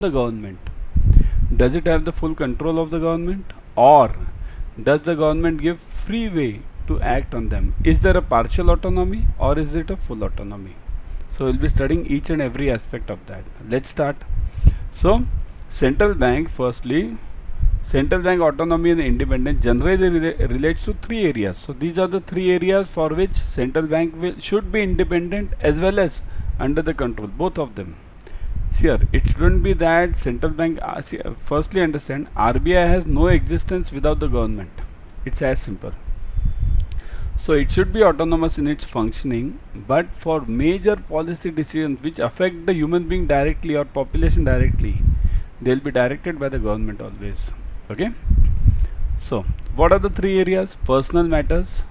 the government? Does it have the full control of the government, or does the government give free way to act on them? Is there a partial autonomy or is it a full autonomy? So we'll be studying each and every aspect of that. Let's start. So central bank, firstly, central bank autonomy and independence generally relates to three areas. So these are the three areas for which central bank should be independent as well as under the control, both of them. Here, it shouldn't be that central bank, firstly understand, RBI has no existence without the government. It's as simple. So it should be autonomous in its functioning, but for major policy decisions which affect the human being directly or population directly, they'll be directed by the government always. Okay. So what are the three areas? Personal matters,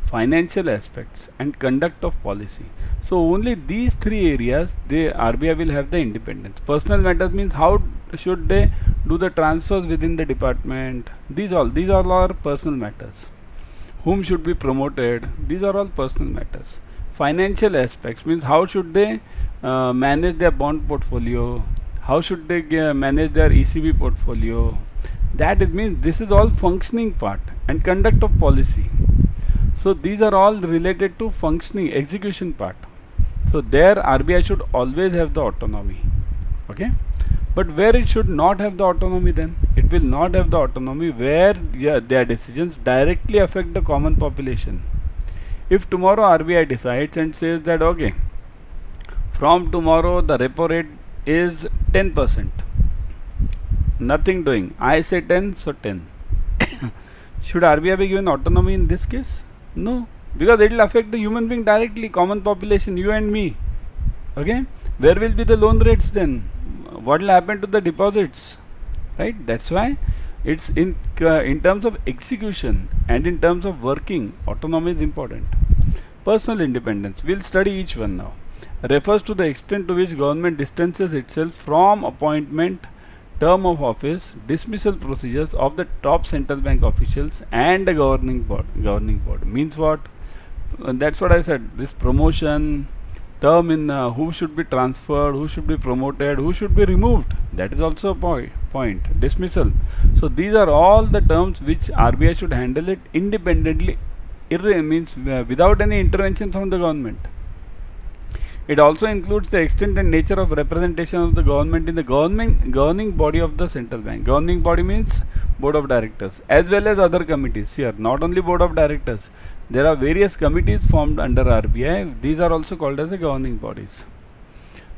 financial aspects, and conduct of policy. So only these three areas, the RBI will have the independence. Personal matters means how should they do the transfers within the department. These all are personal matters. Whom should be promoted? These are all personal matters. Financial aspects means how should they manage their bond portfolio, how should they manage their ECB portfolio. That it means this is all functioning part. And conduct of policy. So these are all related to functioning, execution part. So there RBI should always have the autonomy. Okay. But where it should not have the autonomy then? It will not have the autonomy where their decisions directly affect the common population. If tomorrow RBI decides and says that okay, from tomorrow the repo rate is 10%. Nothing doing. I say 10, so 10. Should RBI be given autonomy in this case? No, because it will affect the human being directly, common population, you and me. Okay, where will be the loan rates then? What will happen to the deposits? Right? That's why it's in terms of execution and in terms of working, autonomy is important. Personal independence. We'll study each one now. Refers to the extent to which government distances itself from appointment, term of office, dismissal procedures of the top central bank officials and the governing board. Means what? That's what I said. This promotion, term in who should be transferred, who should be promoted, who should be removed. That is also a point. Dismissal. So these are all the terms which RBI should handle it independently. Means without any intervention from the government. It also includes the extent and nature of representation of the government in the governing body of the central bank. Governing body means board of directors as well as other committees. Here, not only board of directors, there are various committees formed under RBI. These are also called as the governing bodies.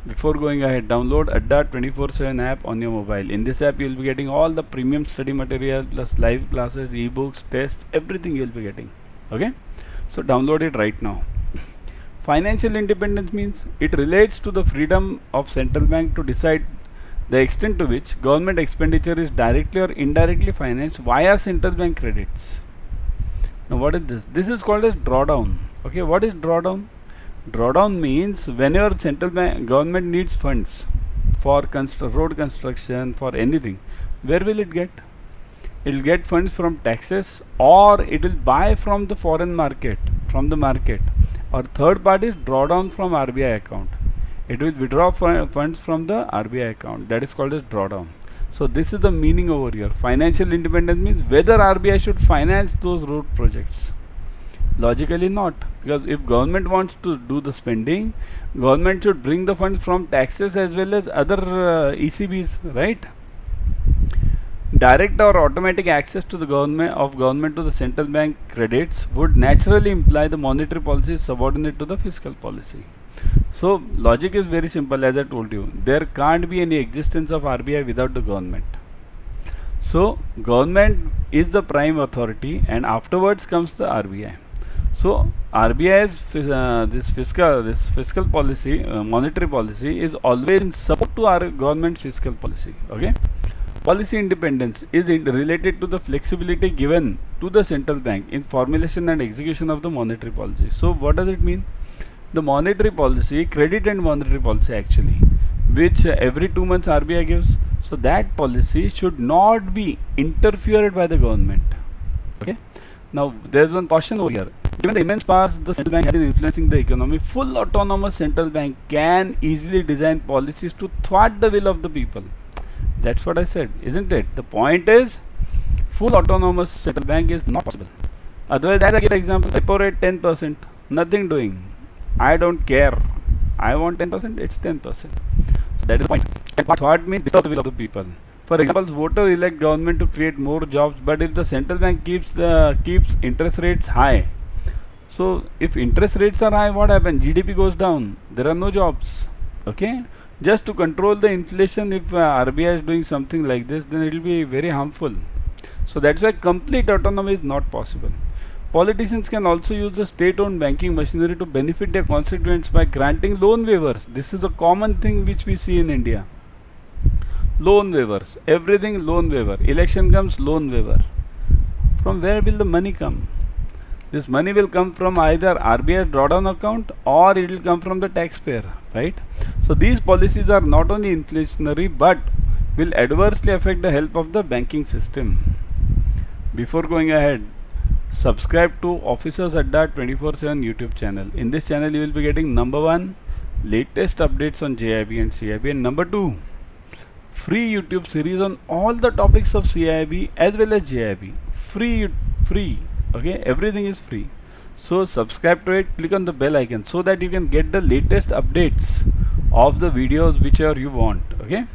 Before going ahead, download Adda 24/7 app on your mobile. In this app, you will be getting all the premium study material plus live classes, ebooks, tests, everything you will be getting. Okay, so download it right now. Financial independence means it relates to the freedom of central bank to decide the extent to which government expenditure is directly or indirectly financed via central bank credits. Now what is this? This is called as drawdown. Okay, what is drawdown? Drawdown means whenever central bank government needs funds for road construction, for anything, where will it get? It will get funds from taxes, or it will buy from the foreign market, from the market. Or third part is drawdown from RBI account. It will withdraw funds from the RBI account. That is called as drawdown. So this is the meaning over here. Financial independence means whether RBI should finance those road projects. Logically not, because if government wants to do the spending, government should bring the funds from taxes as well as other ECBs, right? Direct or automatic access to the government to the central bank credits would naturally imply the monetary policy is subordinate to the fiscal policy. So logic is very simple, as I told you. There can't be any existence of RBI without the government. So government is the prime authority, and afterwards comes the RBI. So RBI's this fiscal policy, monetary policy, is always in support to our government's fiscal policy. Okay. Policy independence is related to the flexibility given to the central bank in formulation and execution of the monetary policy. So what does it mean? The monetary policy, credit and monetary policy actually, which every 2 months RBI gives, so that policy should not be interfered by the government. Okay. Now there is one caution over here. Given the immense powers the central bank has in influencing the economy, full autonomous central bank can easily design policies to thwart the will of the people. That's what I said, isn't it? The point is, full autonomous central bank is not possible. Otherwise, as I give example, repo rate 10%, nothing doing. I don't care. I want 10%, it's 10%. So that is the point. And what means disturb the will of the people. For example, voters elect government to create more jobs, but if the central bank keeps interest rates high, so if interest rates are high, what happens? GDP goes down. There are no jobs. Okay, just to control the inflation, if RBI is doing something like this, then it will be very harmful. So that's why complete autonomy is not possible. Politicians can also use the state-owned banking machinery to benefit their constituents by granting loan waivers. This is a common thing which we see in India. Loan waivers, everything loan waiver. Election comes, loan waiver. From where will the money come? This money will come from either RBI drawdown account or it will come from the taxpayer, right? So these policies are not only inflationary but will adversely affect the health of the banking system. Before going ahead, subscribe to Officers Adda 24/7 YouTube channel. In this channel you will be getting number 1, latest updates on JIB and CIB, and number 2, free YouTube series on all the topics of CIB as well as JIB. Free. Okay, everything is free. So subscribe to it, click on the bell icon so that you can get the latest updates of the videos whichever you want. Okay,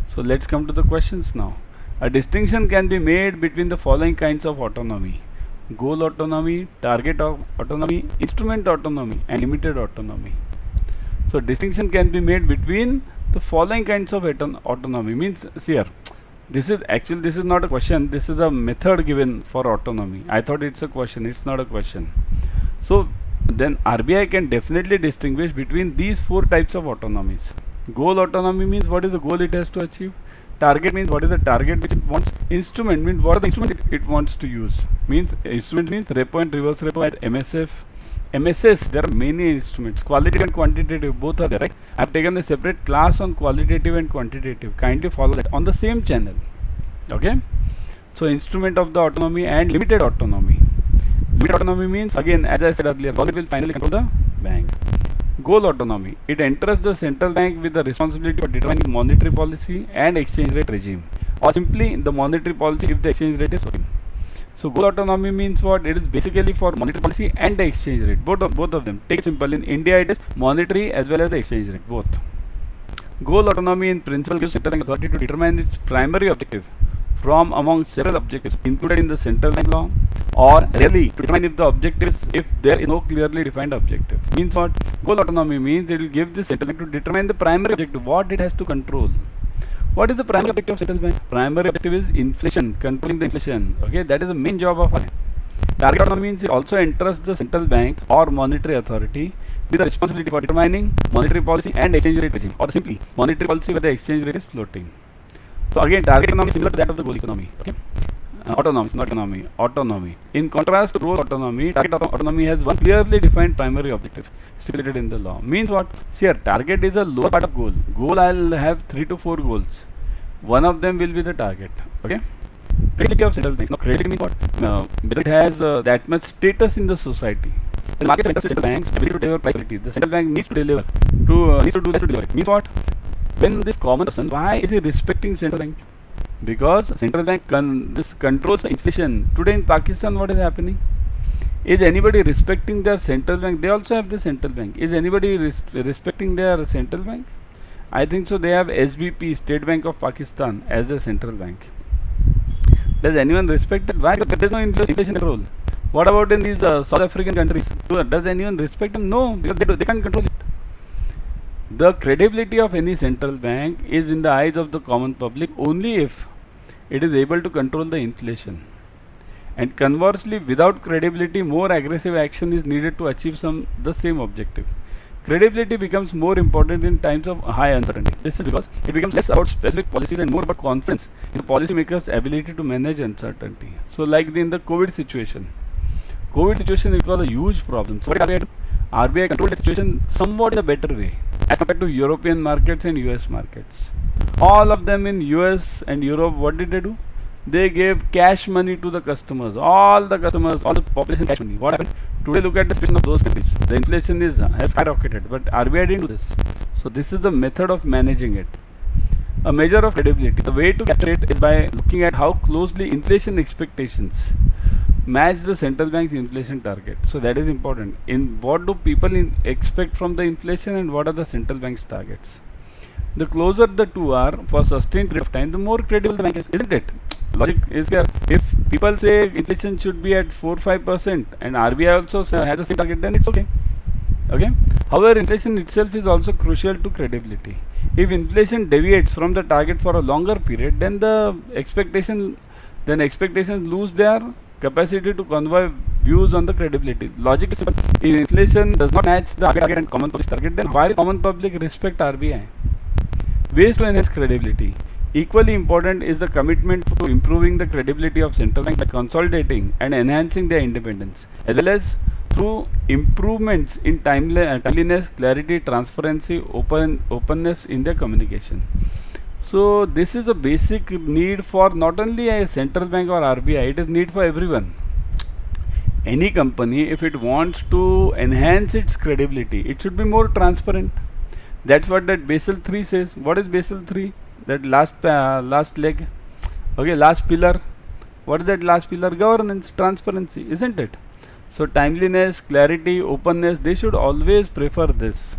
so let's come to the questions now. A distinction can be made between the following kinds of autonomy: goal autonomy, target autonomy, instrument autonomy, and limited autonomy. So distinction can be made between the following kinds of autonomy. Means, see here, this is not a question, this is a method given for autonomy. I thought it's a question, it's not a question. So then RBI can definitely distinguish between these 4 types of autonomies. Goal autonomy means what is the goal it has to achieve. Target means what is the target which it wants. Instrument means what are the instrument it wants to use. Means instrument means repo and reverse repo at MSS, there are many instruments. Qualitative and quantitative, both are there, right? I have taken a separate class on qualitative and quantitative. Kindly follow that on the same channel. Okay? So instrument of the autonomy and limited autonomy. Limited autonomy means, again, as I said earlier, government will finally control the bank. Goal autonomy, it entrusts the central bank with the responsibility for determining monetary policy and exchange rate regime, or simply the monetary policy if the exchange rate is working. So goal autonomy means what? It is basically for monetary policy and the exchange rate. Both of them. Take it simple. In India, it is monetary as well as the exchange rate. Both. Goal autonomy in principle gives central bank authority to determine its primary objective from among several objectives included in the central bank law, or rarely to determine if the objective if there is no clearly defined objective. Means what? Goal autonomy means it will give the central bank to determine the primary objective, what it has to control. What is the primary objective of central bank? Primary objective is inflation, controlling the inflation. Okay, that is the main job of RBI. Target autonomy means it also entrusts the central bank or monetary authority with the responsibility for determining monetary policy and exchange rate regime, or simply monetary policy where the exchange rate is floating. So again, target economy is similar to that of the goal economy. Okay, autonomy, not economy, autonomy. In contrast to goal autonomy, target autonomy has one clearly defined primary objective stipulated in the law. Means what? See here, target is a lower part of goal. Goal, I'll have 3 to 4 goals. One of them will be the target. Okay. Credibility of central banks. Now, credibility means what? Whether it has that much status in the society. The market enters central banks ability to deliver price stability. The central bank needs to deliver needs to do that to deliver it. Means what? When this common person, why is he respecting central bank? Because central bank this controls the inflation. Today in Pakistan, what is happening? Is anybody respecting their central bank? They also have the central bank. Is anybody respecting their central bank? I think so. They have SBP, State Bank of Pakistan, as a central bank. Does anyone respect it? Why? Because there is no inflation control. What about in these South African countries? Does anyone respect them? No, because they can't control it. The credibility of any central bank is in the eyes of the common public only if it is able to control the inflation. And conversely, without credibility, more aggressive action is needed to achieve the same objective. Credibility becomes more important in times of high uncertainty. This is because it becomes less about specific policies and more about confidence in the policymakers' ability to manage uncertainty. So like in the COVID situation, it was a huge problem. So what did RBI do? RBI controlled the situation somewhat in a better way as compared to European markets and US markets. All of them in US and Europe, what did they do? They gave cash money to the customers. All the population cash money. What happened? Today look at the situation of those countries. The inflation has skyrocketed, but RBI didn't do this. So this is the method of managing it. a measure of credibility. The way to capture it is by looking at how closely inflation expectations match the central bank's inflation target. So that is important. In what do people expect from the inflation and what are the central bank's targets? The closer the two are for sustained period of time, the more credible the bank is, isn't it? Logic is clear. If people say inflation should be at 4-5% and RBI also has the same target, then it's okay. Okay. However, inflation itself is also crucial to credibility. If inflation deviates from the target for a longer period, then expectations lose their capacity to convey views on the credibility. Logic is simple. If inflation does not match the RBI target and common public target, then why will common public respect RBI? Ways to enhance credibility. Equally important is the commitment to improving the credibility of central bank by consolidating and enhancing their independence, as well as through improvements in timeliness, clarity, transparency, openness in their communication. So this is a basic need for not only a central bank or RBI, it is need for everyone. Any company, if it wants to enhance its credibility, it should be more transparent. That's what that Basel 3 says. What is Basel 3? That last leg. Okay, last pillar. What is that last pillar? Governance, transparency, isn't it? So timeliness, clarity, openness, they should always prefer this.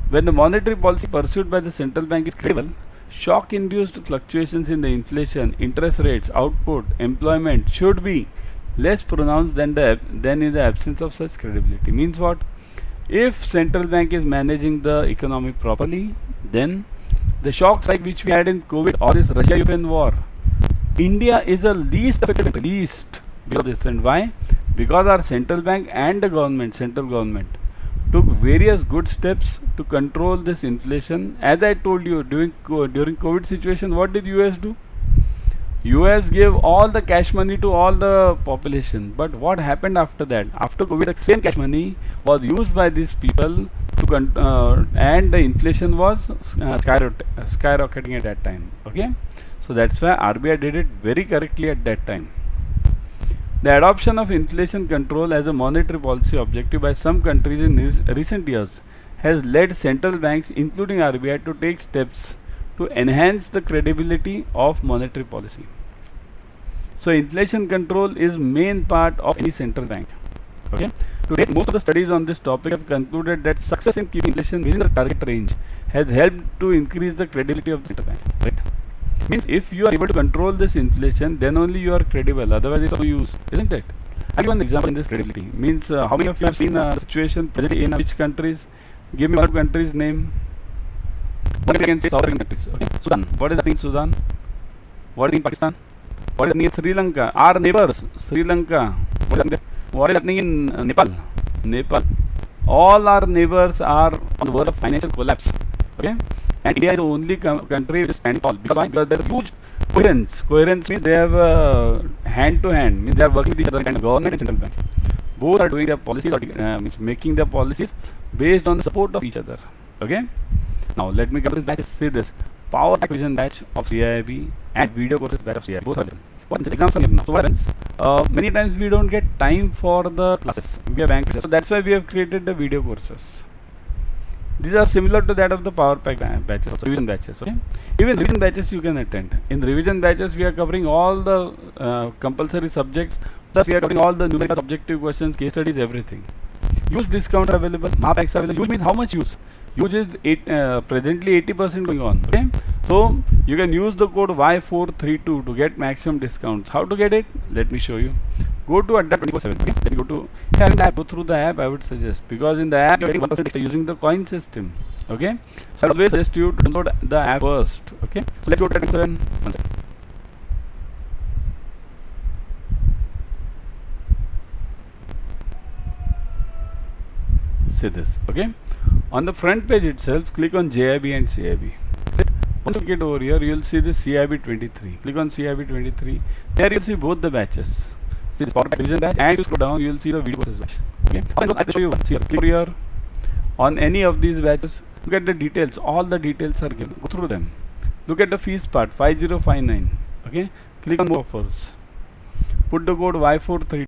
When the monetary policy pursued by the central bank is credible, shock-induced fluctuations in the inflation, interest rates, output, employment should be less pronounced than in the absence of such credibility. Means what? If central bank is managing the economy properly, then the shocks like which we had in COVID or this Russia-Ukraine war, India is the least affected, because of this. And why? Because our central bank and the government, central government, took various good steps to control this inflation. As I told you, during COVID situation, what did US do? US gave all the cash money to all the population. But what happened after that? After COVID, the same cash money was used by these people to and the inflation was skyrocketing at that time. Okay, so that's why RBI did it very correctly at that time. The adoption of inflation control as a monetary policy objective by some countries in recent years has led central banks, including RBI, to take steps to enhance the credibility of monetary policy. So inflation control is main part of any central bank. Okay. To date, most of the studies on this topic have concluded that success in keeping inflation within the target range has helped to increase the credibility of the central bank. Right? Means if you are able to control this inflation, then only you are credible. Otherwise, it's no use, isn't it? I'll give an example in this credibility. Means how many of you have seen a situation present in which countries? Give me one country's name. One country can say South African countries. Okay. Sudan. What is happening in Sudan? What is in Pakistan? What is happening in Sri Lanka? Our neighbors, Sri Lanka. What is happening in Nepal? Nepal. All our neighbors are on the verge of financial collapse. Okay. And India is the only country which is standing tall. Because why? Because there is huge coherence. Coherence means they have hand to hand. Means they are working with each other, kind of government and central bank. Both are doing their policies, means making their policies based on the support of each other. Okay. Now let me come to this batch. See this power acquisition batch of CAIIB and video courses batch of CAIIB. Both are them. What exams are now? So what happens? Many times we don't get time for the classes. We have bank, so that's why we have created the video courses. These are similar to that of the power pack batches, also revision batches. Okay. Even revision batches you can attend. In revision batches we are covering all the compulsory subjects. Plus we are covering all the numerical objective questions, case studies, everything. Use discounts are available. Packs are available. Use means how much use? Use is presently 80% going on. Okay. So you can use the code Y432 to get maximum discounts. How to get it? Let me show you. Go to Adda 24/7. Okay? Let me go to the app. Go through the app. I would suggest, because in the app you're getting 1% extra using the coin system. Okay. So I always suggest you to download the app first. Okay. So let's go to Adda 24/7. See this. Okay. On the front page itself, click on JIB and CIB. Once you get over here, you will see the CIB 23. Click on CIB 23. There you will see both the batches. See this power revision batch, and you scroll down, you will see the video courses batch. Okay. I'll show you one. See here. Click here. On any of these batches, look at the details. All the details are given. Go through them. Look at the fees part 5059. Okay. Click on more offers. Put the code Y432.